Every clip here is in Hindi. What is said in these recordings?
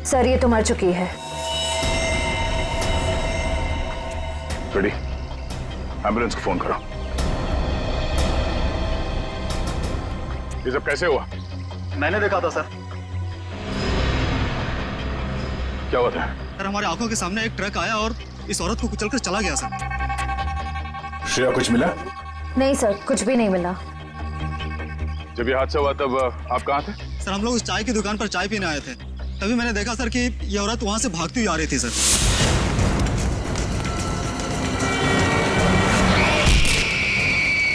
सर ये तो मर चुकी है। रेडी, एम्बुलेंस को फोन करो। ये सब कैसे हुआ? मैंने देखा था सर। क्या हुआ था? सर हमारे आंखों के सामने एक ट्रक आया और इस औरत को कुचलकर चला गया सर। श्रेया कुछ मिला? नहीं सर, कुछ भी नहीं मिला। जब ये हादसा हुआ तब आप कहाँ थे? सर हम लोग उस चाय की दुकान पर चाय पीने आए थे, तभी मैंने देखा सर कि ये औरत वहां से भागती हुई आ रही थी सर।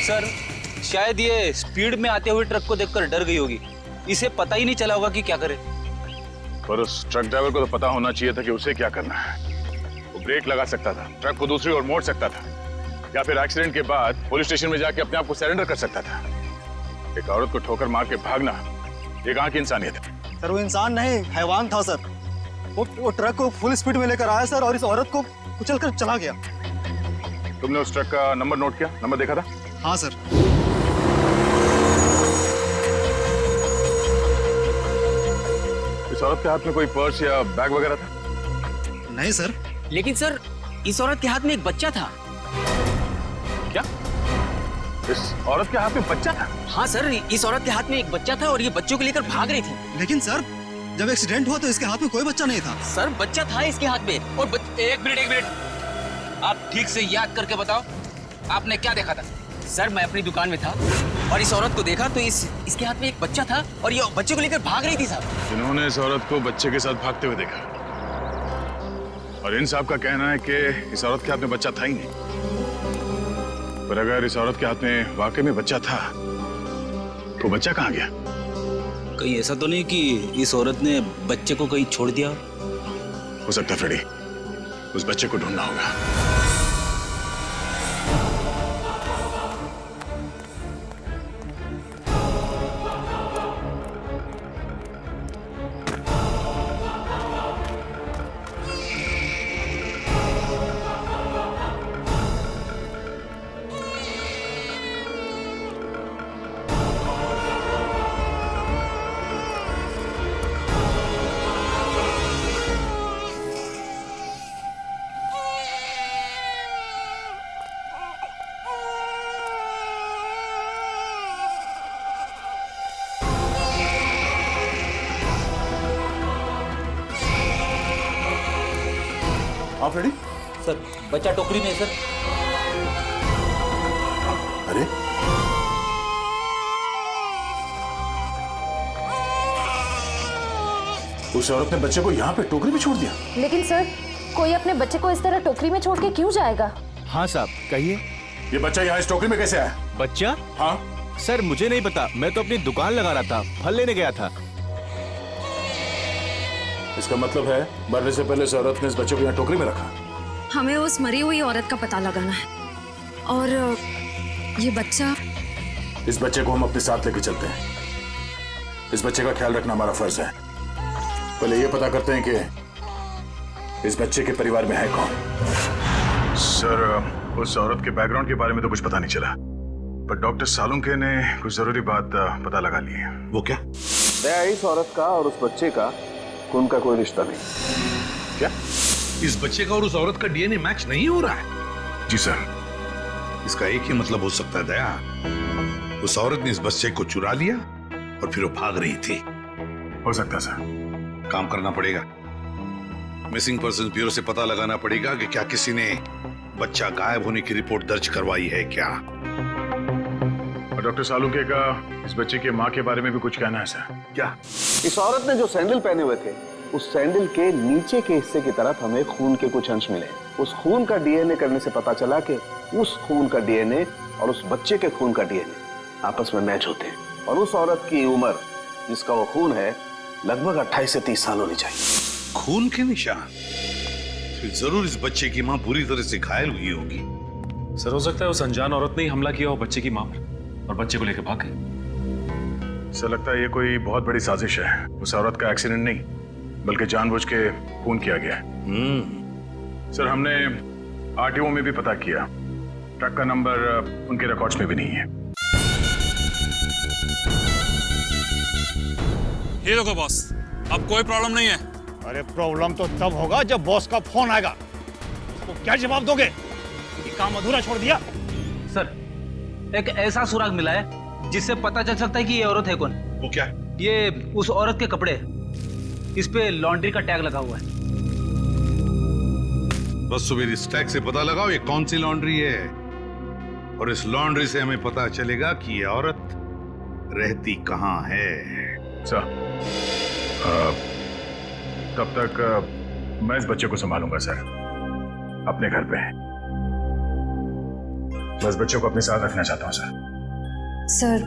सर शायद ये स्पीड में आते हुए ट्रक को देखकर डर गई होगी, इसे पता ही नहीं चला होगा कि क्या करे। पर उस ट्रक ड्राइवर को तो पता होना चाहिए था कि उसे क्या करना है। वो ब्रेक लगा सकता था, ट्रक को दूसरी ओर मोड़ सकता था, या फिर एक्सीडेंट के बाद पुलिस स्टेशन में जाके अपने आप को सरेंडर कर सकता था। एक औरत को ठोकर मार के भागना, ये कहाँ की इंसानियत है? सर वो इंसान नहीं, हैवान था सर। वो ट्रक को फुल स्पीड में लेकर आया सर और इस औरत को कुचलकर चला गया। तुमने उस ट्रक का नंबर नोट किया? नंबर देखा था? हाँ सर। इस औरत के हाथ में कोई पर्स या बैग वगैरह था? नहीं सर। लेकिन सर इस औरत के हाथ में एक बच्चा था। क्या? इस औरत के हाथ में बच्चा था? हाँ सर, इस औरत के हाथ में एक बच्चा था और ये बच्चों को लेकर भाग रही थी। लेकिन सर जब एक्सीडेंट हुआ तो इसके हाथ में कोई बच्चा नहीं था। सर बच्चा था इसके हाथ में और एक मिनट, आप ठीक से याद करके बताओ, आपने क्या देखा था? सर मैं अपनी दुकान में था और इस औरत को देखा तो इसके हाथ में एक बच्चा था और ये बच्चे को लेकर भाग रही थी साहब। जिन्होंने इस औरत को बच्चे के साथ भागते हुए देखा, और इन साहब का कहना है कि इस औरत के हाथ में बच्चा था ही नहीं। पर अगर इस औरत के हाथ में वाकई में बच्चा था तो बच्चा कहाँ गया? कहीं ऐसा तो नहीं कि इस औरत ने बच्चे को कहीं छोड़ दिया? हो सकता है फ्रेडी, उस बच्चे को ढूंढना होगा। आप रेडी? सर बच्चा टोकरी में है सर। अरे उस औरत ने बच्चे को यहाँ पे टोकरी में छोड़ दिया। लेकिन सर कोई अपने बच्चे को इस तरह टोकरी में छोड़ के क्यों जाएगा? हाँ साहब कहिए। ये बच्चा यहाँ इस टोकरी में कैसे आया? बच्चा? हाँ सर मुझे नहीं पता, मैं तो अपनी दुकान लगा रहा था, फल लेने गया था। इसका मतलब है मरने से पहले इस औरत ने इस बच्चे को यहाँ टोकरी में रखा। हमें उस मरी हुई औरत का पता लगाना है और ये बच्चा। इस बच्चे को हम अपने साथ लेके चलते हैं। इस बच्चे का ख्याल रखना हमारा फर्ज है। पहले ये पता करते हैं कि इस बच्चे के परिवार में है कौन। सर उस औरत के बैकग्राउंड के बारे में तो कुछ पता नहीं चला, पर डॉक्टर सालुंके ने कुछ जरूरी बात पता लगा ली है। वो क्या? इस औरत का और उस बच्चे का खून का कोई रिश्ता नहीं। क्या? इस बच्चे का और उस औरत का डीएनए मैच नहीं हो रहा है? जी सर। इसका एक ही मतलब हो सकता है दया, उस औरत ने इस बच्चे को चुरा लिया और फिर वो भाग रही थी। हो सकता है सर। काम करना पड़ेगा, मिसिंग पर्सन ब्यूरो से पता लगाना पड़ेगा कि क्या किसी ने बच्चा गायब होने की रिपोर्ट दर्ज करवाई है क्या। और डॉक्टर सालुंके का इस बच्चे की माँ के बारे में भी कुछ कहना है सर। क्या? इस औरत ने जो सैंडल पहने हुए थे, उस सैंडल के नीचे के हिस्से की तरफ हमें खून के कुछ अंश मिले। उस खून का डीएनए करने से पता चला कि उस खून का डीएनए और उस बच्चे के खून का डीएनए आपस में मैच होते हैं। और उस औरत की उम्र जिसका वो खून है लगभग 28 से 30 साल होनी चाहिए। खून के निशान? फिर जरूर इस बच्चे की माँ बुरी तरह से घायल हुई होगी। सर हो सकता है उस अनजान औरत ने ही हमला किया हो बच्चे की माँ पर और बच्चे को लेकर भाग गई। सर लगता है ये कोई बहुत बड़ी साजिश है। उस औरत का एक्सीडेंट नहीं बल्कि जानबूझ के खून किया गया है। सर हमने आरटीओ में भी पता किया, ट्रक का नंबर उनके रिकॉर्ड्स में भी नहीं है। ये देखो बॉस, अब कोई प्रॉब्लम नहीं है, अरे प्रॉब्लम तो तब होगा जब बॉस का फोन आएगा। उसको क्या जवाब दोगे? ये काम अधूरा छोड़ दिया। सर, एक ऐसा सुराग मिला है जिससे पता चल सकता है कि ये औरत है कौन। वो क्या? ये उस औरत के कपड़े, इस पे लॉन्ड्री का टैग लगा हुआ है। बस सुबह इस टैग से पता लगाओ ये कौन सी लॉन्ड्री है, और इस लॉन्ड्री से हमें पता चलेगा कि ये औरत रहती कहाँ है। सर, तब तक मैं इस बच्चे को संभालूंगा सर, अपने घर पे। बस बच्चे को अपने साथ रखना चाहता हूँ सर। सर,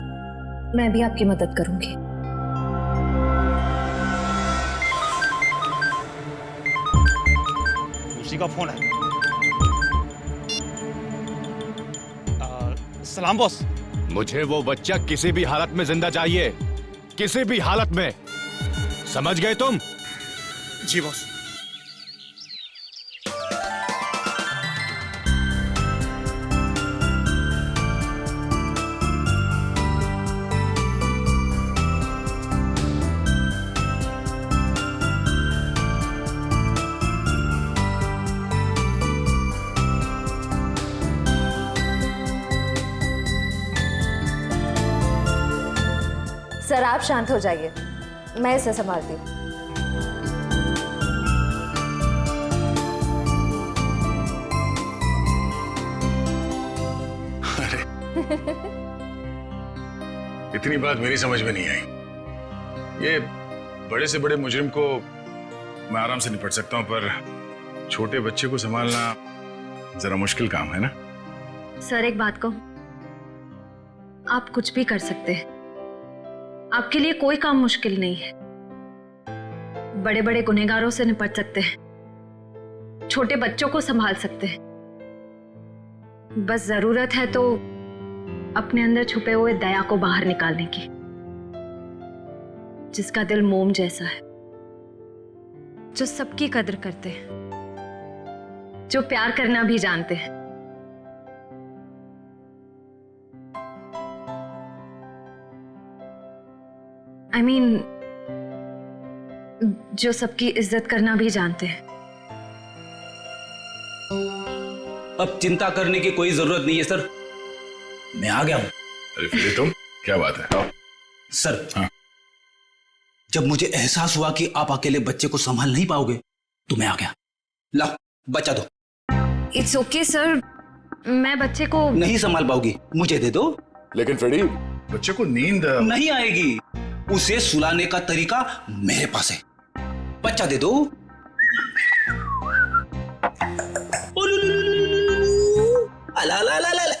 मैं भी आपकी मदद करूंगी। उसी का फोन है। सलाम बॉस। मुझे वो बच्चा किसी भी हालत में जिंदा चाहिए, किसी भी हालत में। समझ गए तुम? जी बॉस। सर, आप शांत हो जाइए, मैं इसे संभालती हूँ। अरे इतनी बात मेरी समझ में नहीं आई। ये बड़े से बड़े मुजरिम को मैं आराम से निपट सकता हूँ, पर छोटे बच्चे को संभालना जरा मुश्किल काम है ना। सर, एक बात कहूं, आप कुछ भी कर सकते हैं। आपके लिए कोई काम मुश्किल नहीं है। बड़े बड़े गुनहगारों से निपट सकते हैं, छोटे बच्चों को संभाल सकते हैं। बस जरूरत है तो अपने अंदर छुपे हुए दया को बाहर निकालने की, जिसका दिल मोम जैसा है, जो सबकी कदर करते हैं, जो प्यार करना भी जानते हैं। I mean, जो सबकी इज्जत करना भी जानते हैं। अब चिंता करने की कोई जरूरत नहीं है सर, मैं आ गया हूं। अरे फिर तुम, क्या बात है? आओ। सर, हाँ। जब मुझे एहसास हुआ कि आप अकेले बच्चे को संभाल नहीं पाओगे तो मैं आ गया। ला, बच्चा दो। इट्स ओके सर, मैं बच्चे को नहीं संभाल पाओगी, मुझे दे दो। लेकिन फ्रेडी, बच्चे को नींद नहीं आएगी, उसे सुलाने का तरीका मेरे पास है। बच्चा दे दो। अला ला ला ला ला।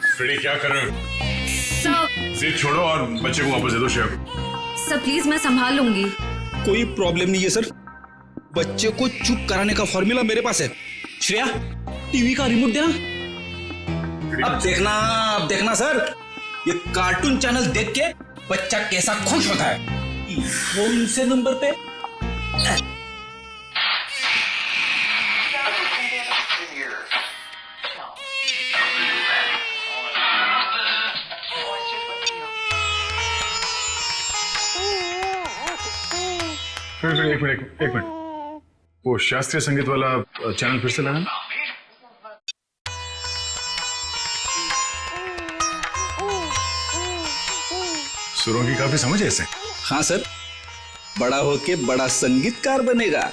फ्रेडी क्या कर रहे हो? सर, जिद छोड़ो और बच्चे को वापस दे दो शेफ। सर प्लीज, मैं संभाल लूंगी। कोई प्रॉब्लम नहीं है सर, बच्चे को चुप कराने का फॉर्मूला मेरे पास है। श्रेया, टीवी का रिमोट देना। अब देखना सर, ये कार्टून चैनल देख के बच्चा कैसा खुश होता है। कौन से नंबर पे? फिर एक मिनट, वो शास्त्रीय संगीत वाला चैनल फिर से लगाना। सुरों की काफी समझ है इसे। हाँ सर, बड़ा होके बड़ा संगीतकार बनेगा।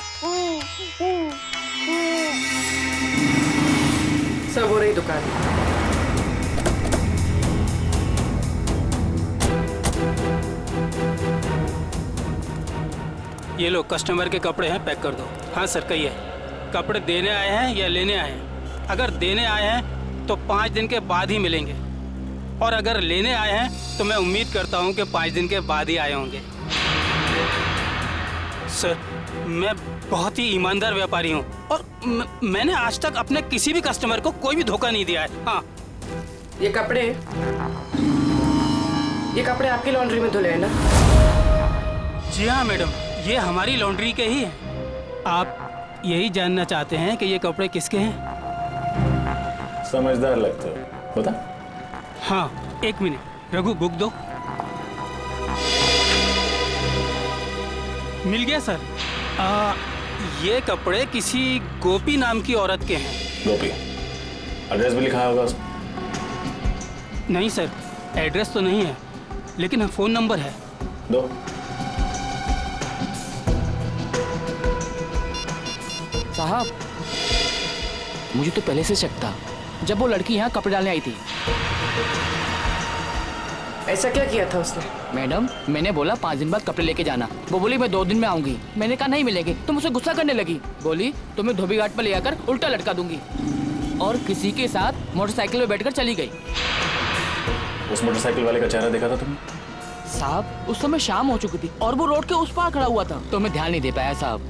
सब हो रही दुकान। ये लो, कस्टमर के कपड़े हैं, पैक कर दो। हाँ सर, कहिए, कपड़े देने आए हैं या लेने आए हैं? अगर देने आए हैं तो 5 दिन के बाद ही मिलेंगे, और अगर लेने आए हैं तो मैं उम्मीद करता हूं कि 5 दिन के बाद ही आए होंगे। सर, मैं बहुत ही ईमानदार व्यापारी हूं, और मैंने आज तक अपने किसी भी कस्टमर को कोई भी धोखा नहीं दिया है। हाँ, ये कपड़े आपकी लॉन्ड्री में धुले हैं ना? जी हाँ मैडम, ये हमारी लॉन्ड्री के ही हैं। आप यही जानना चाहते हैं कि ये कपड़े किसके हैं? समझदार लगते हो, बता। हाँ, 1 मिनट, रघु बुक दो। मिल गया सर। ये कपड़े किसी गोपी नाम की औरत के हैं। गोपी, एड्रेस भी लिखा होगा उसमें? नहीं सर, एड्रेस तो नहीं है, लेकिन फ़ोन नंबर है। दो। साहब, मुझे तो पहले से शक था जब वो लड़की यहाँ कपड़े डालने आई थी। ऐसा क्या किया था उसने? मैडम, मैंने बोला 5 दिन बाद कपड़े लेके जाना। वो बोली मैं 2 दिन में आऊंगी। मैंने कहा नहीं मिलेंगे, तो मुझसे गुस्सा करने लगी। बोली तुम्हें धोबी घाट पर ले आकर उल्टा लटका दूंगी, और किसी के साथ मोटरसाइकिल में बैठकर चली गई। उस मोटरसाइकिल वाले का चेहरा देखा था तुमने? साहब, उस समय शाम हो चुकी थी और वो रोड के उस पार खड़ा हुआ था, तो मैं ध्यान नहीं दे पाया साहब।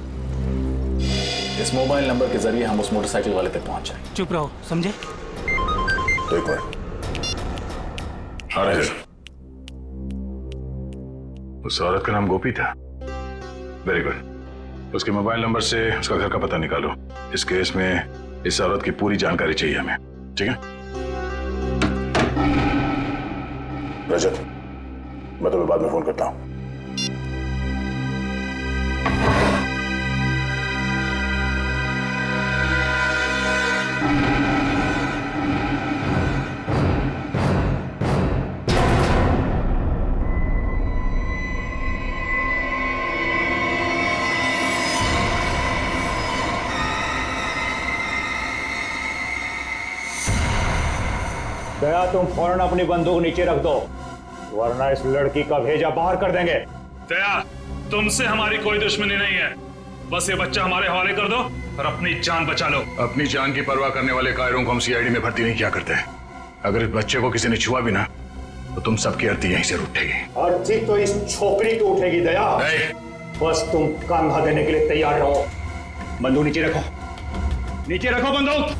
इस मोबाइल नंबर के जरिए हम उस मोटरसाइकिल वाले तक पहुंच जाएंगे। चुप रहो, समझे? तो एक मिनट। उस औरत का नाम गोपी था। Very good. उसके मोबाइल नंबर से उसका घर का पता निकालो। इस केस में इस औरत की पूरी जानकारी चाहिए हमें, ठीक है? रजत, मैं तुम्हें बाद में फोन करता हूं। दया, तुम फौरन अपनी बंदूक नीचे रख दो, वरना इस लड़की का भेजा बाहर कर देंगे। दया, तुमसे हमारी कोई दुश्मनी नहीं है, बस ये बच्चा हमारे हवाले कर दो और अपनी जान बचा लो। अपनी जान की परवाह करने वाले कायरों को हम सीआईडी में भर्ती नहीं किया करते। अगर इस बच्चे को किसी ने छुआ भी ना, तो तुम सबकी अर्थी यहीं से उठेगी। अर्थी तो इस छोकरी की उठेगी। दया, बस तुम कंधा देने के लिए तैयार रहो। बंदूक नीचे रखो, नीचे रखो बंदूक।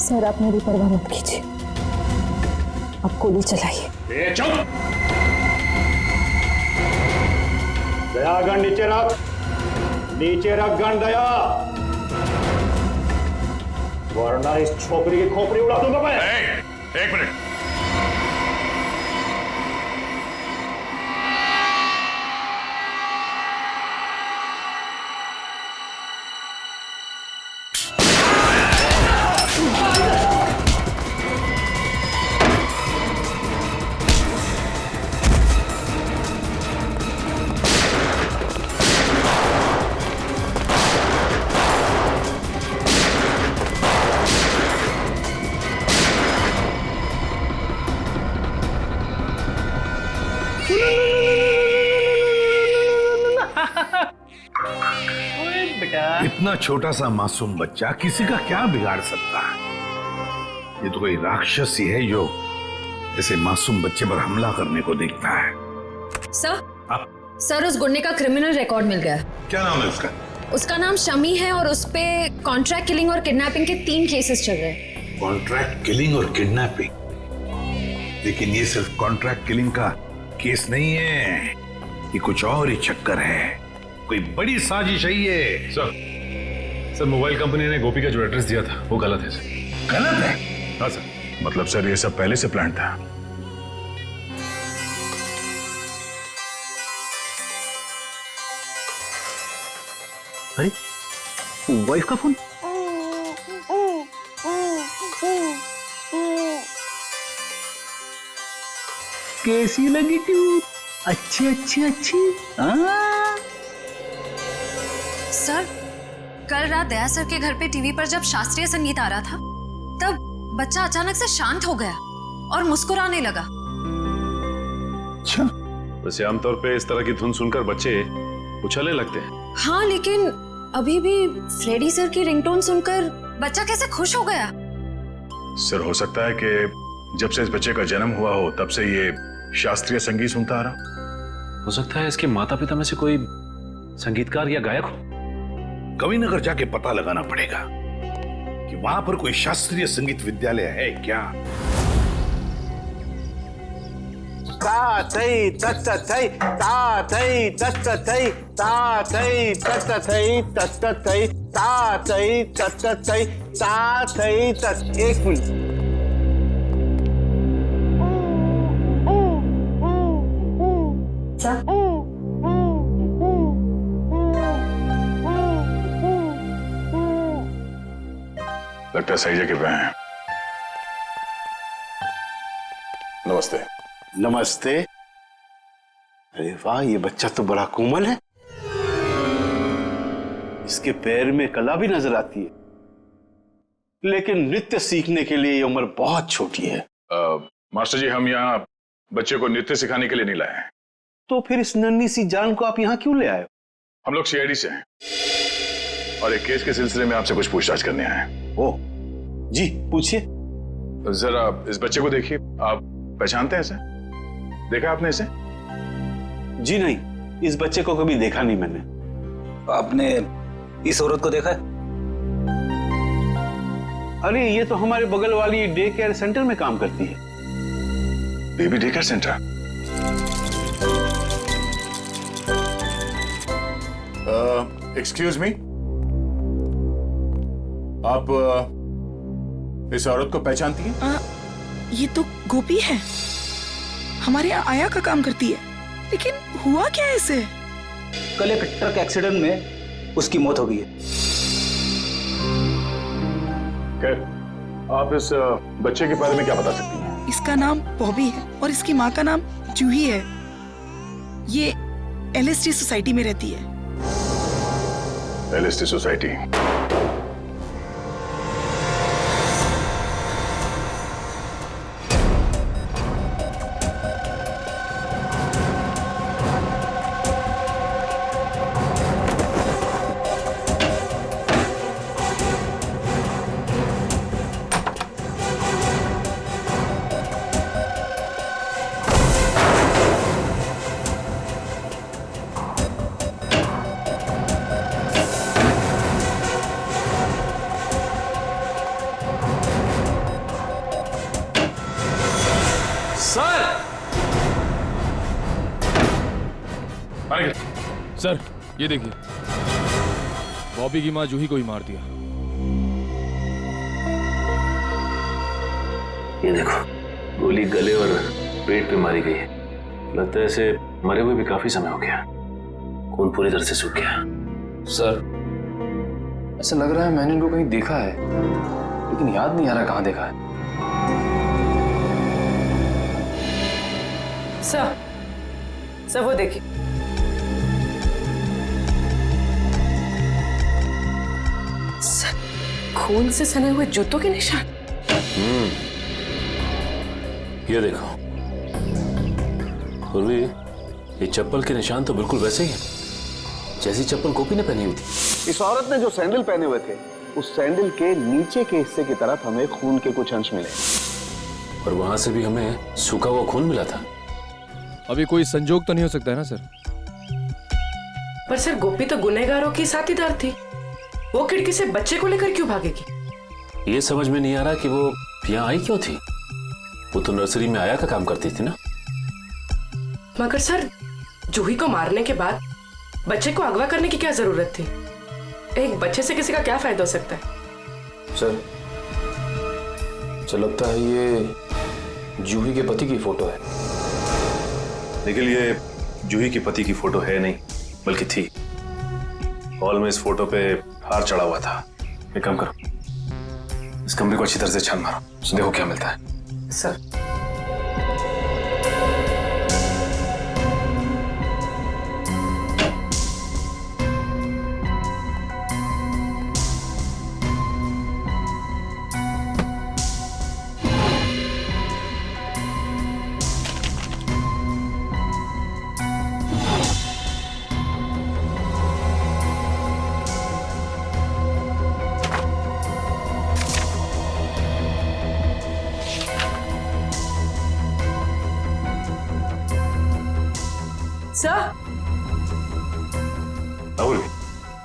सर, आप मेरी परवाह मत कीजिए, आप गोली चलाइए। चुप! दया, गन नीचे रख, नीचे रख गन दया, वरना इस छोकरी की खोपड़ी उड़ा दूंगा मैं। एक मिनट। इतना छोटा सा मासूम बच्चा किसी का क्या बिगाड़ सकता है? ये तो कोई राक्षस ही है जो ऐसे मासूम बच्चे पर हमला करने को देखता है। सर, उस गुंडे का क्रिमिनल रिकॉर्ड मिल गया। क्या नाम है उसका? उसका नाम शमी है और उस पे कॉन्ट्रैक्ट किलिंग और किडनैपिंग के 3 केसेस चल रहे हैं। कॉन्ट्रैक्ट किलिंग और किडनैपिंग? लेकिन ये सिर्फ कॉन्ट्रैक्ट किलिंग का केस नहीं है, ये कुछ और ही चक्कर है, कोई बड़ी साजिश है ये। सर, मोबाइल कंपनी ने गोपी का जो एड्रेस दिया था वो गलत है सर। गलत है? हाँ सर। मतलब सर, ये सब पहले से प्लान था। अरे, वाइफ का फोन। कैसी लगी ट्यून? अच्छी अच्छी अच्छी। सर, कल रात दया सर के घर पे टीवी पर जब शास्त्रीय संगीत आ रहा था, तब बच्चा अचानक से शांत हो गया और मुस्कुराने लगा। अच्छा, वैसे आमतौर पे इस तरह की धुन सुनकर बच्चे उछलने लगते हैं। हाँ, लेकिन अभी भी फ्रेडी सर की रिंगटोन सुनकर बच्चा कैसे खुश हो गया? सर, हो सकता है कि जब से इस बच्चे का जन्म हुआ हो तब से ये शास्त्रीय संगीत सुनता आ रहा। हो सकता है इसके माता पिता में से कोई संगीतकार या गायक हो। कविनगर जाके पता लगाना पड़ेगा कि वहां पर कोई शास्त्रीय संगीत विद्यालय है क्या। ता थई तत थई ता थई तत थई ता थई तत थई तत थई ता थई तत थई ता थई तत। एक मिनट, सर, लगता है सही जगह पे हैं। नमस्ते। नमस्ते। अरे वाह, ये बच्चा तो बड़ा कोमल है। इसके पैर में कला भी नजर आती है, लेकिन नृत्य सीखने के लिए ये उम्र बहुत छोटी है। मास्टर जी, हम यहाँ बच्चे को नृत्य सिखाने के लिए नहीं लाए हैं। तो फिर इस नन्ही सी जान को आप यहाँ क्यों ले आए? हम लोग सीआईडी से हैं और एक केस के सिलसिले में आपसे कुछ पूछताछ करने आए हैं। ओह जी, पूछिए। जरा इस बच्चे को देखिए। आप पहचानते हैं इसे? देखा आपने इसे? जी नहीं, इस बच्चे को कभी देखा नहीं मैंने। आपने इस औरत को देखा है? अरे ये तो हमारे बगल वाली डे केयर सेंटर में काम करती है। Baby day care centre? Excuse me, आप इस औरत को पहचानती हैं? ये तो गोपी है, हमारे यहाँ आया का काम करती है। लेकिन हुआ क्या है इसे? कल एक ट्रक एक्सीडेंट में उसकी मौत हो गई है। खैर, आप इस बच्चे के बारे में क्या बता सकती हैं? इसका नाम बॉबी है और इसकी माँ का नाम जूही है। ये LSD सोसाइटी में रहती है। LSD society? सर, ये देखिए, बॉबी की माँ जूही को ही मार दिया। ये देखो, गोली गले और पेट पे मारी गई है। लगता है इसे मरे हुए भी काफी समय हो गया। खून पूरी तरह से सूख गया। सर, ऐसा लग रहा है मैंने इनको कहीं देखा है, लेकिन याद नहीं आ रहा कहाँ देखा है। सर वो देखिए। खून से सने हुए जूतों के निशान। ये देखो पूर्वी, ये चप्पल के निशान तो बिल्कुल वैसे ही हैं जैसी चप्पल गोपी ने पहनी हुई थी। इस औरत ने जो सैंडल पहने हुए थे, उस सैंडल के नीचे के हिस्से की तरफ हमें खून के कुछ अंश मिले और वहां से भी हमें सूखा हुआ खून मिला था। अभी कोई संजोग तो नहीं हो सकता है ना सर? पर सर, गोपी तो गुनहगारों की साथीदार थी। वो खिड़की से बच्चे को लेकर क्यों भागेगी? ये समझ में नहीं आ रहा कि वो यहाँ आई क्यों थी। वो तो नर्सरी में आया का काम करती थी ना। मगर सर, जूही को मारने के बाद बच्चे को अगवा करने की क्या जरूरत थी? एक बच्चे से किसी का क्या फायदा हो सकता है? सर, लगता है ये जूही के पति की फोटो है। लेकिन ये जूही के पति की फोटो है नहीं, बल्कि थी। हॉल में इस फोटो पे हार चढ़ा हुआ था। एक काम करो, इस कमरे को अच्छी तरह से छान मारो, देखो क्या मिलता है। सर,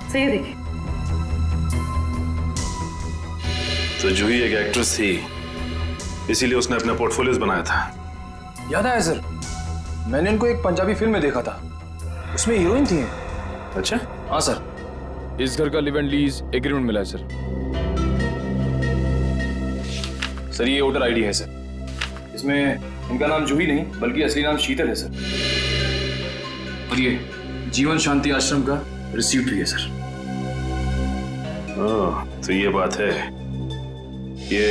सही देखिए। तो जूही एक एक्ट्रेस थी, इसीलिए उसने अपना पोर्टफोलियोज बनाया था। याद आया सर, मैंने इनको एक पंजाबी फिल्म में देखा था, उसमें हीरोइन थी। अच्छा? हाँ सर। इस घर का लिव एंड लीज एग्रीमेंट मिला है सर। सर, ये वोटर आईडी है सर। इसमें इनका नाम जूही नहीं बल्कि असली नाम शीतल है सर। और ये जीवन शांति आश्रम का रिसीप्ट भी है सर। तो ये बात है। ये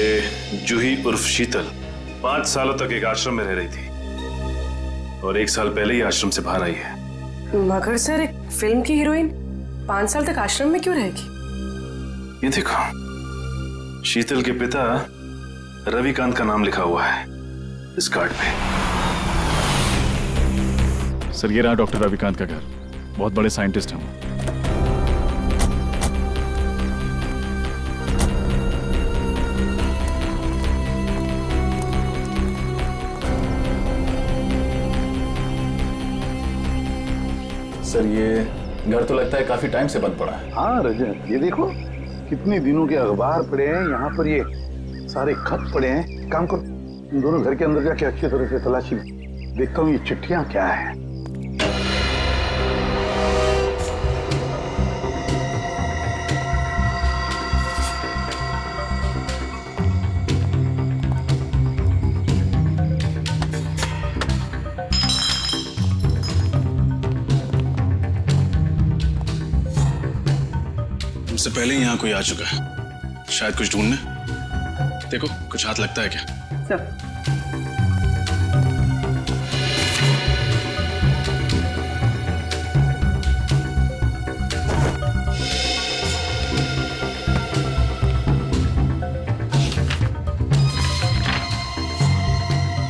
जूही उर्फ शीतल 5 सालों तक एक आश्रम में रह रही थी और 1 साल पहले ही आश्रम से बाहर आई है। मगर सर, एक फिल्म की हीरोइन 5 साल तक आश्रम में क्यों रहेगी? ये देखो, शीतल के पिता रविकांत का नाम लिखा हुआ है इस कार्ड पे। सर, ये रहा डॉक्टर रविकांत का घर। बहुत बड़े साइंटिस्ट हैं वो। सर, ये घर तो लगता है काफी टाइम से बंद पड़ा है। हाँ रजत, ये देखो कितने दिनों के अखबार पड़े हैं यहाँ पर, ये सारे खत पड़े हैं। काम करो, इन दोनों घर के अंदर जाके अच्छी तरह से तलाशी देखता हूँ ये चिट्ठियां क्या है। हमसे पहले ही यहाँ कोई आ चुका है, शायद कुछ ढूंढने। देखो, कुछ हाथ लगता है क्या? Sir,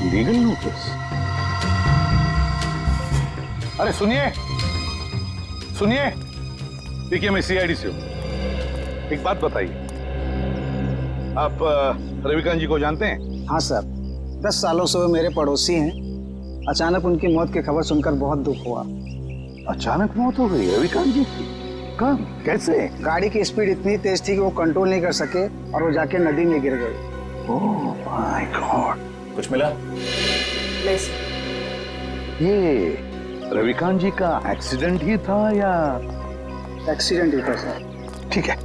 legal notice? अरे सुनिए सुनिए, देखिए मैं सीआईडी से हूँ। एक बात बताइए, आप रविकांत जी को जानते हैं? हाँ सर, 10 सालों से वो मेरे पड़ोसी हैं। अचानक उनकी मौत की खबर सुनकर बहुत दुख हुआ। अचानक मौत हो गई रविकांत जी की? कब, कैसे? गाड़ी की स्पीड इतनी तेज थी कि वो कंट्रोल नहीं कर सके और वो जाके नदी में गिर गए। Oh my God. कुछ मिला? नहीं सर। ये रविकांत जी का एक्सीडेंट ही था या? एक्सीडेंट ही था सर। ठीक है,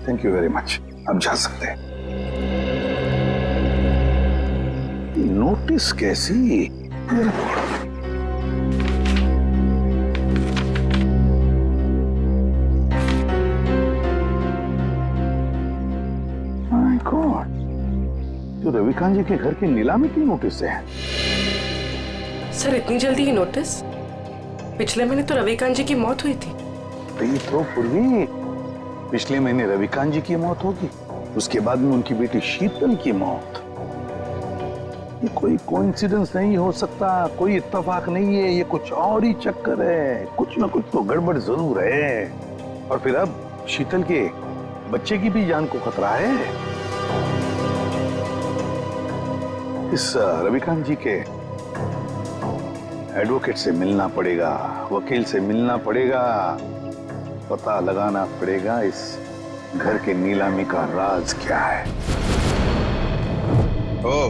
थैंक यू वेरी मच। अब जा सकते हैं। नोटिस कैसी? माय गॉड, तो रविकांत जी के घर की नीलामी की नोटिस है। सर, इतनी जल्दी ही नोटिस? पिछले महीने तो रविकांत जी की मौत हुई थी। तो पूर्वी, पिछले महीने रविकांत जी की मौत होगी, उसके बाद में उनकी बेटी शीतल की मौत। ये कोई कोइंसिडेंस नहीं हो सकता, कोई इत्तेफाक नहीं है, ये कुछ और ही चक्कर है। कुछ ना कुछ तो गड़बड़ जरूर है। और फिर अब शीतल के बच्चे की भी जान को खतरा है। इस रविकांत जी के एडवोकेट से मिलना पड़ेगा, वकील से मिलना पड़ेगा, पता लगाना पड़ेगा इस घर के नीलामी का राज क्या है। ओ,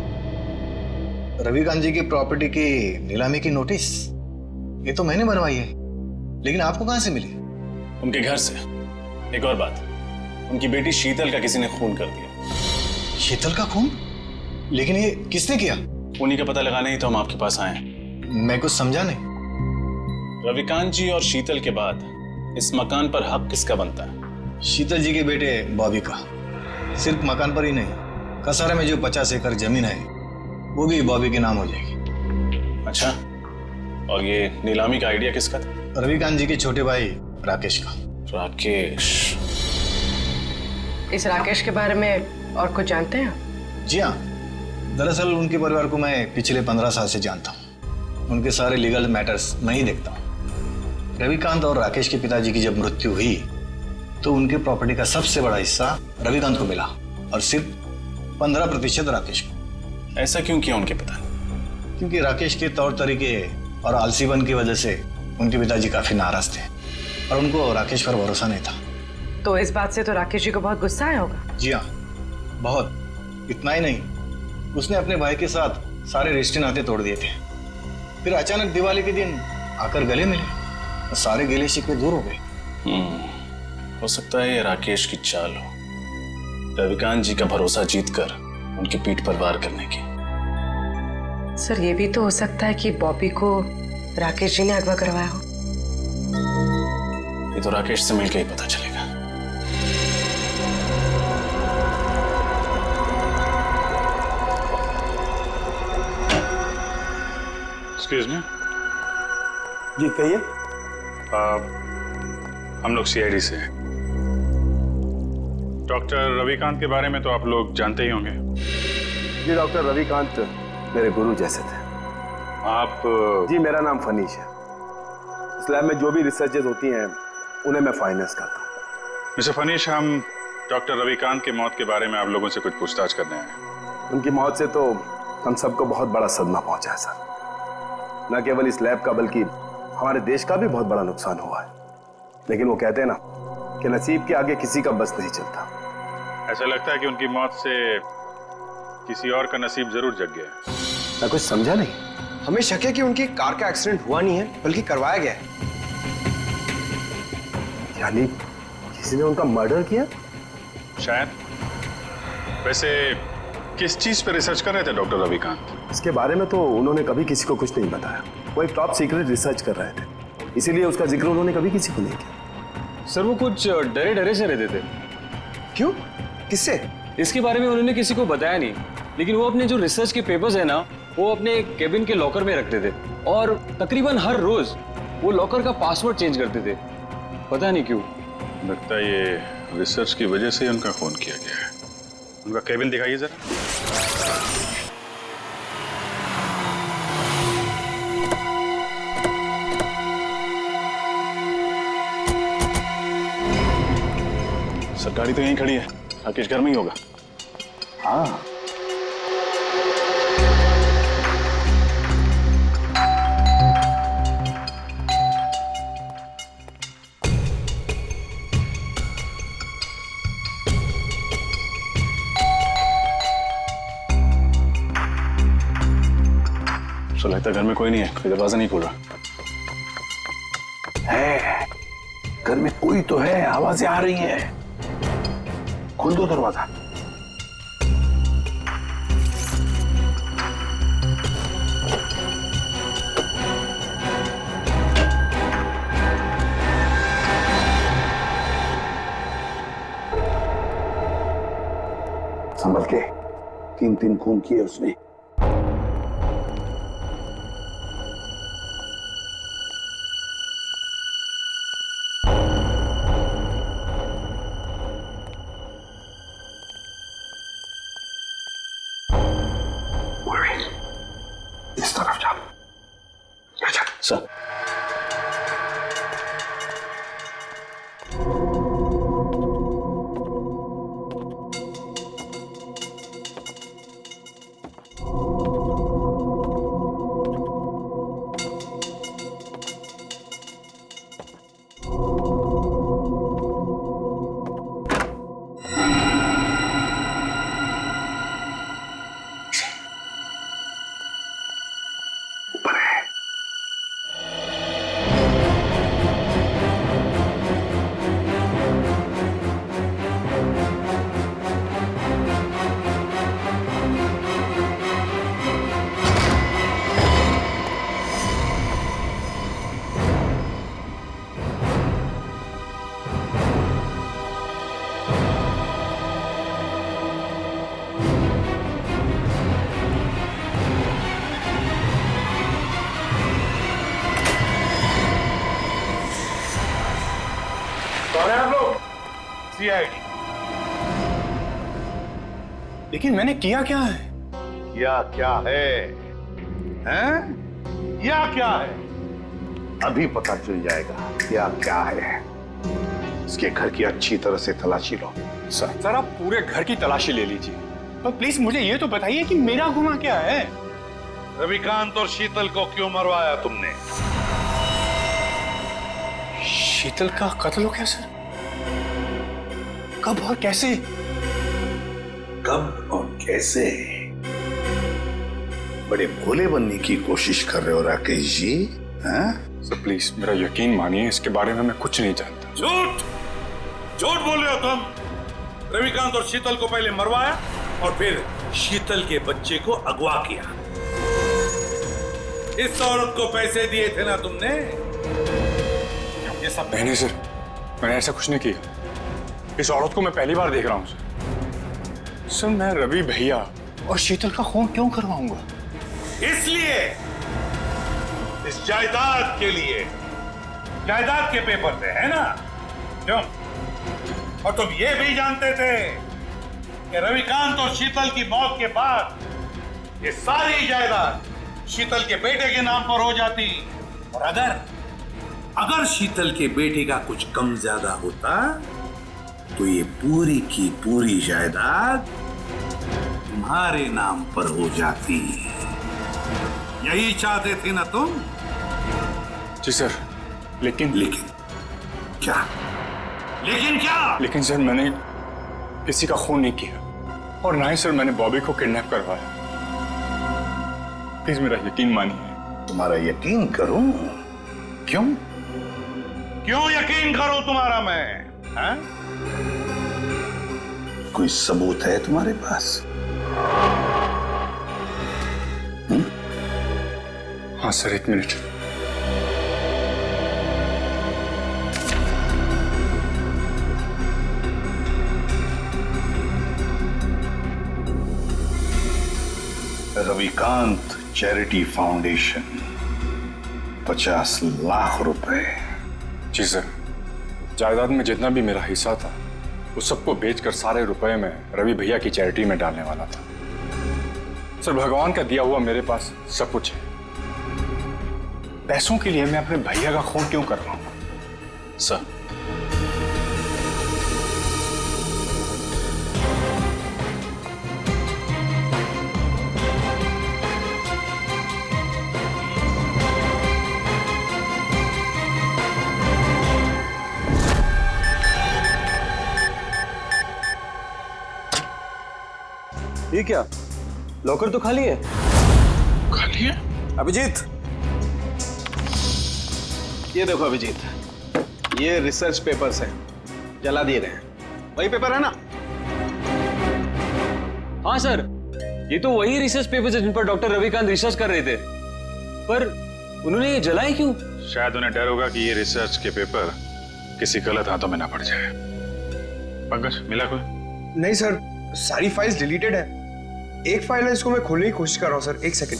रविकांत जी की प्रॉपर्टी की नीलामी की नोटिस? ये तो मैंने बनवाई है, लेकिन आपको कहां से मिली? उनके घर से। एक और बात, उनकी बेटी शीतल का किसी ने खून कर दिया। शीतल का खून? लेकिन ये किसने किया? उन्हीं का पता लगाने ही तो हम आपके पास आए हैं। मैं कुछ समझा नहीं। रविकांत जी और शीतल के बाद इस मकान पर हक किसका बनता है? शीतल जी के बेटे बॉबी का। सिर्फ मकान पर ही नहीं, कसारा में जो 50 एकड़ जमीन है वो भी बॉबी के नाम हो जाएगी। अच्छा, और ये नीलामी का आइडिया किसका था? रविकांत जी के छोटे भाई राकेश का। राकेश? इस राकेश के बारे में और कुछ जानते हैं? जी हाँ, दरअसल उनके परिवार को मैं पिछले 15 साल से जानता हूँ। उनके सारे लीगल मैटर्स मैं ही देखता हूँ। रविकांत और राकेश के पिताजी की जब मृत्यु हुई तो उनके प्रॉपर्टी का सबसे बड़ा हिस्सा रविकांत को मिला और सिर्फ 15% राकेश को। ऐसा क्यों किया उनके पिता? क्योंकि राकेश के तौर तरीके और आलसीपन की वजह से उनके पिताजी काफी नाराज थे और उनको राकेश पर भरोसा नहीं था। तो इस बात से तो राकेश जी को बहुत गुस्सा आया होगा। जी हाँ, बहुत। इतना ही नहीं, उसने अपने भाई के साथ सारे रिश्ते नाते तोड़ दिए थे। फिर अचानक दिवाली के दिन आकर गले मिले और सारे गिले शिकवे दूर हो गए। हो सकता है ये राकेश की चाल हो, रविकांत जी का भरोसा जीतकर उनकी पीठ पर वार करने की। सर, ये भी तो हो सकता है कि बॉबी को राकेश जी ने अगवा करवाया हो। ये तो राकेश से मिलकर ही पता चलेगा। Excuse me. जी कहिए। हम लोग सीआईडी से हैं। डॉक्टर रविकांत के बारे में तो आप लोग जानते ही होंगे। जी डॉक्टर रविकांत मेरे गुरु जैसे थे। आप? जी मेरा नाम फनीश है। इस लैब में जो भी रिसर्चेज होती हैं उन्हें मैं फाइनेंस करता हूँ। मिस्टर फनीश, हम डॉक्टर रविकांत की मौत के बारे में आप लोगों से कुछ पूछताछ करने आए हैं। उनकी मौत से तो हम सबको बहुत बड़ा सदमा पहुंचा है सर। न केवल इस लैब का बल्कि हमारे देश का भी बहुत बड़ा नुकसान हुआ है। लेकिन वो कहते हैं ना कि नसीब के आगे किसी का बस नहीं चलता। ऐसा लगता है कि उनकी मौत से किसी और का नसीब जरूर जग गया है। मैं कुछ समझा नहीं। हमें शक है कि उनकी कार का एक्सीडेंट हुआ नहीं है बल्कि करवाया गया है। यानी किसी ने उनका मर्डर किया? शायद। वैसे किस चीज पे रिसर्च कर रहे थे डॉक्टर रविकांत? इसके बारे में तो उन्होंने कभी किसी को कुछ नहीं बताया। वो एक टॉप सीक्रेट रिसर्च कर रहे थे, इसीलिए उसका जिक्र उन्होंने कभी किसी को नहीं किया। सर वो कुछ डरे डरे से रहते थे। क्यों? किससे? इसके बारे में उन्होंने किसी को बताया नहीं, लेकिन वो अपने जो रिसर्च के पेपर्स है ना वो अपने केबिन के लॉकर में रखते थे और तकरीबन हर रोज वो लॉकर का पासवर्ड चेंज करते थे। पता नहीं क्यों। लगता है ये रिसर्च की वजह से ही उनका खून किया गया है। उनका केबिन दिखाइए जरा। सरकारी तो यहीं खड़ी है, राकेश घर में ही होगा। हाँ तो लगता है घर में कोई नहीं है, कोई दरवाजा नहीं खोल रहा है। घर में कोई तो है, आवाजें आ रही हैं। खोल दो दरवाजा। संभल के। 3 खून किए उसने। इस तरफ जा। सर कौन है आप लोग? सीआईडी। लेकिन मैंने किया क्या है? किया क्या है? हैं? किया क्या है? अभी पता चल जाएगा क्या क्या है। इसके घर की अच्छी तरह से तलाशी लो। सर आप पूरे घर की तलाशी ले लीजिए, पर प्लीज मुझे ये तो बताइए कि मेरा गुनाह क्या है? रविकांत और शीतल को क्यों मरवाया तुमने? शीतल का कत्ल हो गया सर? कब और कैसे? कब और कैसे? बड़े भोले बनने की कोशिश कर रहे हो राकेश जी। हैं? सर प्लीज मेरा यकीन मानिए, इसके बारे में मैं कुछ नहीं जानता। झूठ झूठ बोल रहे हो तुम। रविकांत और शीतल को पहले मरवाया और फिर शीतल के बच्चे को अगवा किया। इस औरत को पैसे दिए थे ना तुमने? ये सब नहीं सर, मैंने ऐसा कुछ नहीं किया। इस औरत को मैं पहली बार देख रहा हूँ सर। सर मैं रवि भैया और शीतल का खून क्यों करवाऊंगा? इसलिए इस जायदाद के लिए, जायदाद के पेपर थे, है ना? क्यों? और तुम ये भी जानते थे कि रविकांत और शीतल की मौत के बाद ये सारी जायदाद शीतल के बेटे के नाम पर हो जाती, और अगर शीतल के बेटे का कुछ कम ज्यादा होता तो ये पूरी की पूरी जायदाद तुम्हारे नाम पर हो जाती। यही चाहते थे ना तुम? जी सर, लेकिन क्या? लेकिन क्या? लेकिन सर, मैंने किसी का खून नहीं किया, और ना ही सर मैंने बॉबी को किडनैप करवाया। प्लीज मेरा यकीन मानिए। तुम्हारा यकीन करूं? क्यों? क्यों यकीन करूं तुम्हारा मैं? हैं? कोई सबूत है तुम्हारे पास? हाँ सर, एक minute. Ravikant charity foundation, 50 lakh रुपए। जी सर, जायदाद में जितना भी मेरा हिस्सा था उस सबको बेचकर सारे रुपए में रवि भैया की चैरिटी में डालने वाला था। सर, भगवान का दिया हुआ मेरे पास सब कुछ है। पैसों के लिए मैं अपने भैया का खून क्यों कर रहा हूं? सर, ये क्या? लॉकर तो खाली है। खाली है? अभिजीत, ये देखो अभिजीत, ये रिसर्च पेपर्स हैं, जला दिए गए हैं। वही पेपर है ना? हाँ सर, ये तो वही रिसर्च पेपर्स है जिन पर डॉक्टर रविकांत रिसर्च कर रहे थे, पर उन्होंने ये जलाए क्यों? शायद उन्हें डर होगा कि ये रिसर्च के पेपर किसी गलत हाथों में ना पड़ जाए। पंकज, मिला कोई? नहीं सर, सारी फाइल्स डिलीटेड है। एक फाइल है, इसको मैं खोलने की कोशिश कर रहा हूँ सर, एक सेकंड।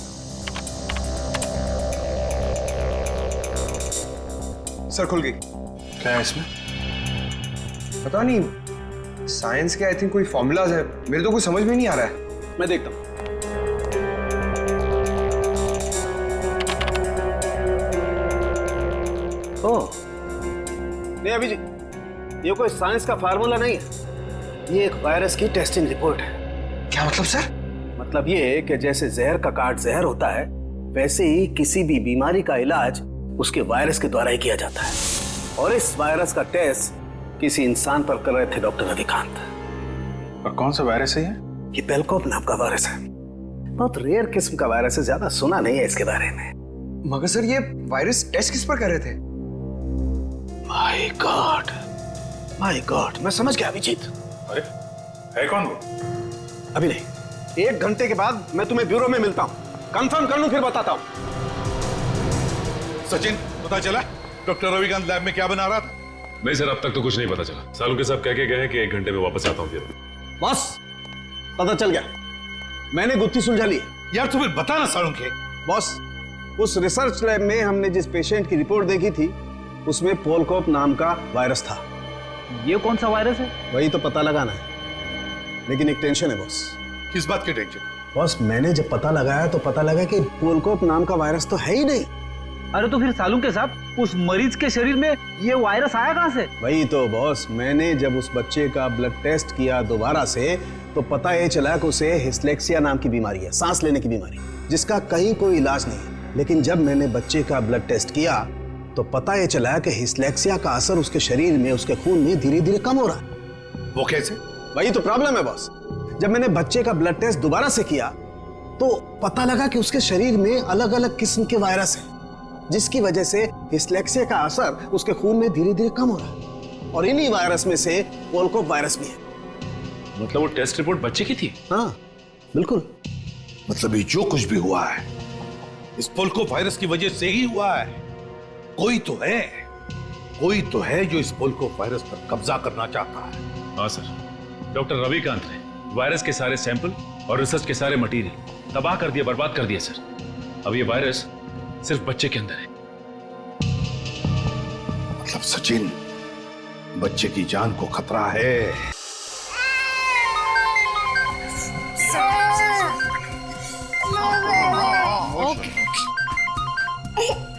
सर, खुल गई। क्या है इसमें? पता नहीं, साइंस के आई थिंक कोई फॉर्मूलाज है, मेरे तो कुछ समझ में नहीं आ रहा है। मैं देखता हूँ। ओह, नहीं अभिजीत, ये कोई साइंस का फार्मूला नहीं है, ये एक वायरस की टेस्टिंग रिपोर्ट है। क्या मतलब सर? मतलब ये कि जैसे जहर का काट जहर होता है, वैसे ही किसी भी बीमारी का इलाज उसके वायरस के द्वारा ही किया जाता है, और इस वायरस का टेस्ट किसी इंसान पर कर रहे थे डॉक्टर रविकांत। और कौन सा वायरस है ये? ये बेलकॉप नाम का वायरस है, बहुत रेयर किस्म का वायरस है, ज्यादा सुना नहीं है इसके बारे में। मगर सर, ये वायरस टेस्ट किस पर कर रहे थे? माय गॉड, मैं समझ गया अभिजीत। अरे, है कौन वो? अभी नहीं, 1 घंटे के बाद मैं तुम्हें ब्यूरो में मिलता हूँ, कंफर्म कर लूं फिर बताता हूँ। सचिन, पता चला डॉक्टर रविकांत लैब में क्या बना रहा था? नहीं सर, अब तक तो कुछ नहीं पता चला। सालू के साहब कह के गए हैं कि 1 घंटे में वापस आता हूँ फिर। बस पता चल गया, मैंने गुत्थी सुलझा ली। यार तुम्हें बताना सालुंखे। बॉस, उस रिसर्च लैब में हमने जिस पेशेंट की रिपोर्ट देखी थी उसमें पोलकॉप नाम का वायरस था। ये कौन सा वायरस है? वही तो पता लगाना है, लेकिन एक टेंशन है बॉस। किस बात की टेंशन? बॉस, मैंने जब पता लगाया तो पता लगा कि पोलकॉप नाम का वायरस तो है ही नहीं। अरे तो फिर सालुंखे साहब, उस मरीज के शरीर में ये वायरस आया कहां से? वही तो बॉस, मैंने जब उस बच्चे का ब्लड टेस्ट किया दोबारा से तो पता ये चला कि उसे हिस्लेक्सिया नाम की बीमारी है, सांस लेने की बीमारी, जिसका कहीं कोई इलाज नहीं है। लेकिन जब मैंने बच्चे का ब्लड टेस्ट किया तो पता ये चला कि हिस्लेक्सिया का असर उसके शरीर में, उसके खून में धीरे धीरे कम हो रहा है। वो कैसे? वही तो प्रॉब्लम है बॉस। जब मैंने बच्चे का ब्लड टेस्ट दोबारा से किया तो पता लगा कि उसके शरीर में अलग अलग किस्म के वायरस हैं, जिसकी वजह से हिस्लेक्सिया का असर उसके खून में धीरे धीरे कम हो रहा है, और इन्हीं वायरस में से पोलकॉप वायरस भी है। मतलब वो टेस्ट रिपोर्ट बच्चे की थी? हाँ बिल्कुल। मतलब ये जो कुछ भी हुआ है इस पोलकॉप वायरस की वजह से ही हुआ है। कोई तो है जो इस पोलकॉप वायरस पर कब्जा करना चाहता है। हाँ सर, डॉक्टर रविकांत ने वायरस के सारे सैंपल और रिसर्च के सारे मटेरियल तबाह कर दिए, बर्बाद कर दिए सर। अब ये वायरस सिर्फ बच्चे के अंदर है। मतलब सचिन, बच्चे की जान को खतरा है।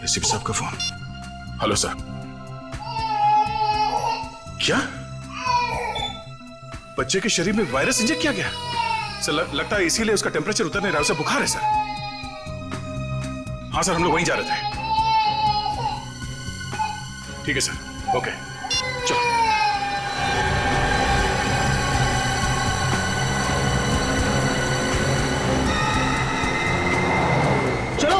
एसीपी साहब का फोन। Hello sir. क्या बच्चे के शरीर में वायरस इंजेक्ट किया गया? सर लगता है इसीलिए उसका टेम्परेचर उतर नहीं रहा, उसे बुखार है सर। हाँ सर, हम लोग वहीं जा रहे थे। ठीक है सर, ओके चलो। चलो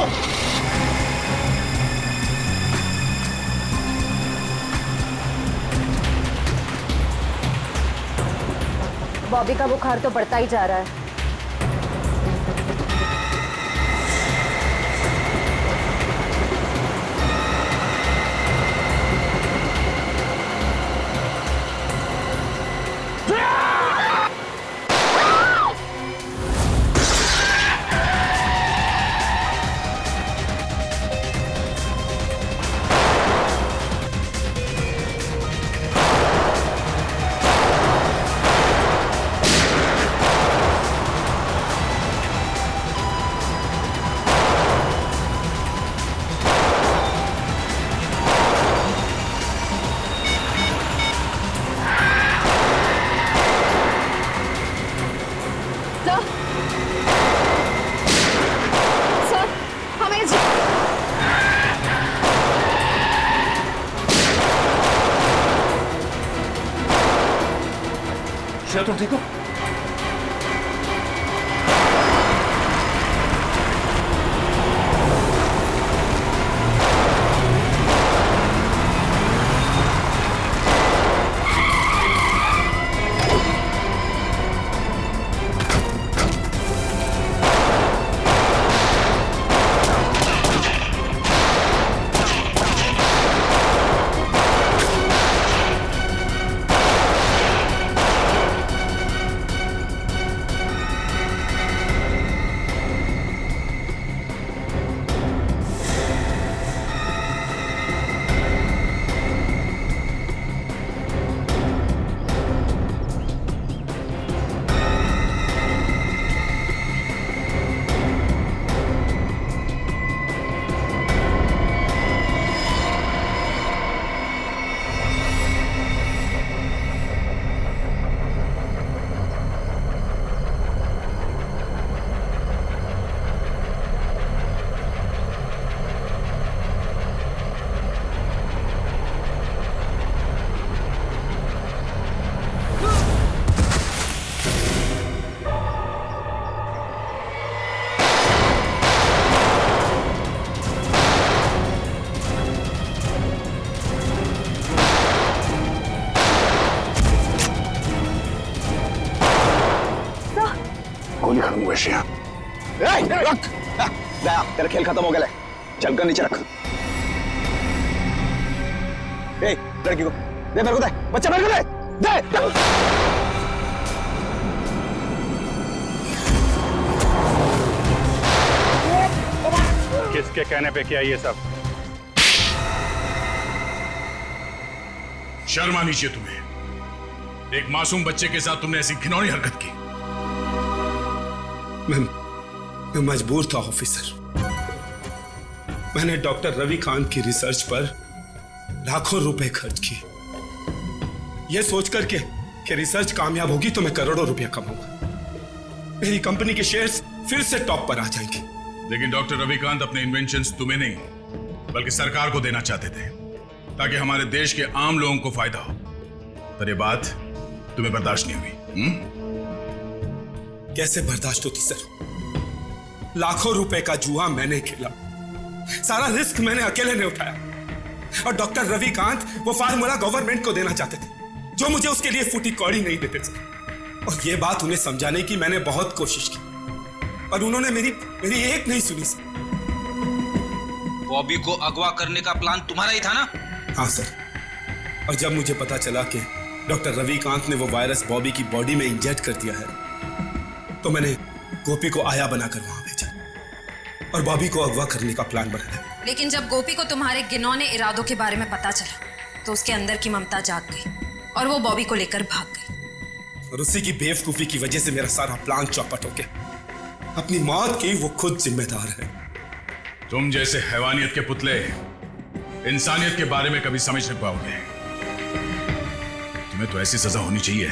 बॉबी का बुखार तो बढ़ता ही जा रहा है। क्या तुम ठीक हो? गोली खत्म हुई है। रख दया, तेरा खेल खत्म हो गया। चल कर नीचे रख। लड़की को दे, मेरे को दे, बच्चा मेरे को दे, दे। किसके कहने पे किया ये सब? शर्म आनी चाहिए तुम्हें। एक मासूम बच्चे के साथ तुमने ऐसी घिनौनी हरकत की। मैं मजबूर था ऑफिसर। मैंने डॉक्टर रविकांत की रिसर्च पर लाखों रुपए खर्च किए, यह सोचकर कि रिसर्च कामयाब होगी तो मैं करोड़ों रुपया कमाऊंगा, मेरी कंपनी के शेयर्स फिर से टॉप पर आ जाएंगे। लेकिन डॉक्टर रविकांत अपने इन्वेंशंस तुम्हें नहीं बल्कि सरकार को देना चाहते थे ताकि हमारे देश के आम लोगों को फायदा हो। पर यह बात तुम्हें बर्दाश्त नहीं हुई। कैसे बर्दाश्त होती सर? लाखों रुपए का जुआ मैंने खेला, सारा रिस्क मैंने अकेले ने उठाया और डॉक्टर रविकांत वो फार्मूला गवर्नमेंट को देना चाहते थे जो मुझे उसके लिए फूटी कौड़ी नहीं देते सर। और ये बात उन्हें समझाने की मैंने बहुत कोशिश की और उन्होंने मेरी एक नहीं सुनी सर। बॉबी को अगवा करने का प्लान तुम्हारा ही था ना? हाँ सर, और जब मुझे पता चला कि डॉक्टर रविकांत ने वो वायरस बॉबी की बॉडी में इंजेक्ट कर दिया है तो मैंने गोपी को आया बनाकर वहां भेजा। और बॉबी को अगवा करने का प्लान बनाया। लेकिन जब गोपी को तुम्हारे घिनौने इरादों के बारे में पता चला तो उसके अंदर की ममता जाग गई और वो बॉबी को लेकर भाग गई। और उसी की बेवकूफी की वजह से मेरा सारा प्लान चौपट हो गया। अपनी मौत की वो खुद जिम्मेदार है। तुम जैसे हैवानियत के पुतले इंसानियत के बारे में कभी समझ नहीं पाओगे। तुम्हें तो ऐसी सजा होनी चाहिए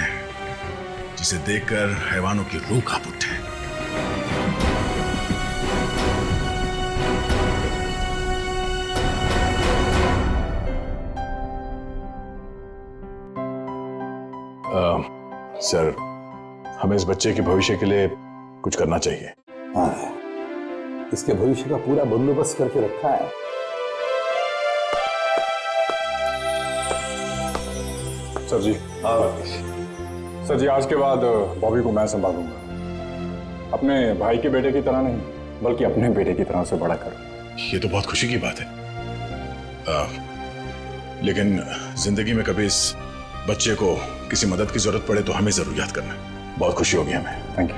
जिसे देखकर हैवानों की रूह कांप उठे। सर, हमें इस बच्चे के भविष्य के लिए कुछ करना चाहिए। हाँ, इसके भविष्य का पूरा बंदोबस्त करके रखा है। सर जी। हाँ सर जी, आज के बाद बॉबी को मैं संभालूंगा। अपने भाई के बेटे की तरह नहीं, बल्कि अपने बेटे की तरह से बड़ा कर। ये तो बहुत खुशी की बात है। लेकिन जिंदगी में कभी इस बच्चे को किसी मदद की जरूरत पड़े तो हमें जरूर याद करना। बहुत खुशी होगी हमें। Thank you.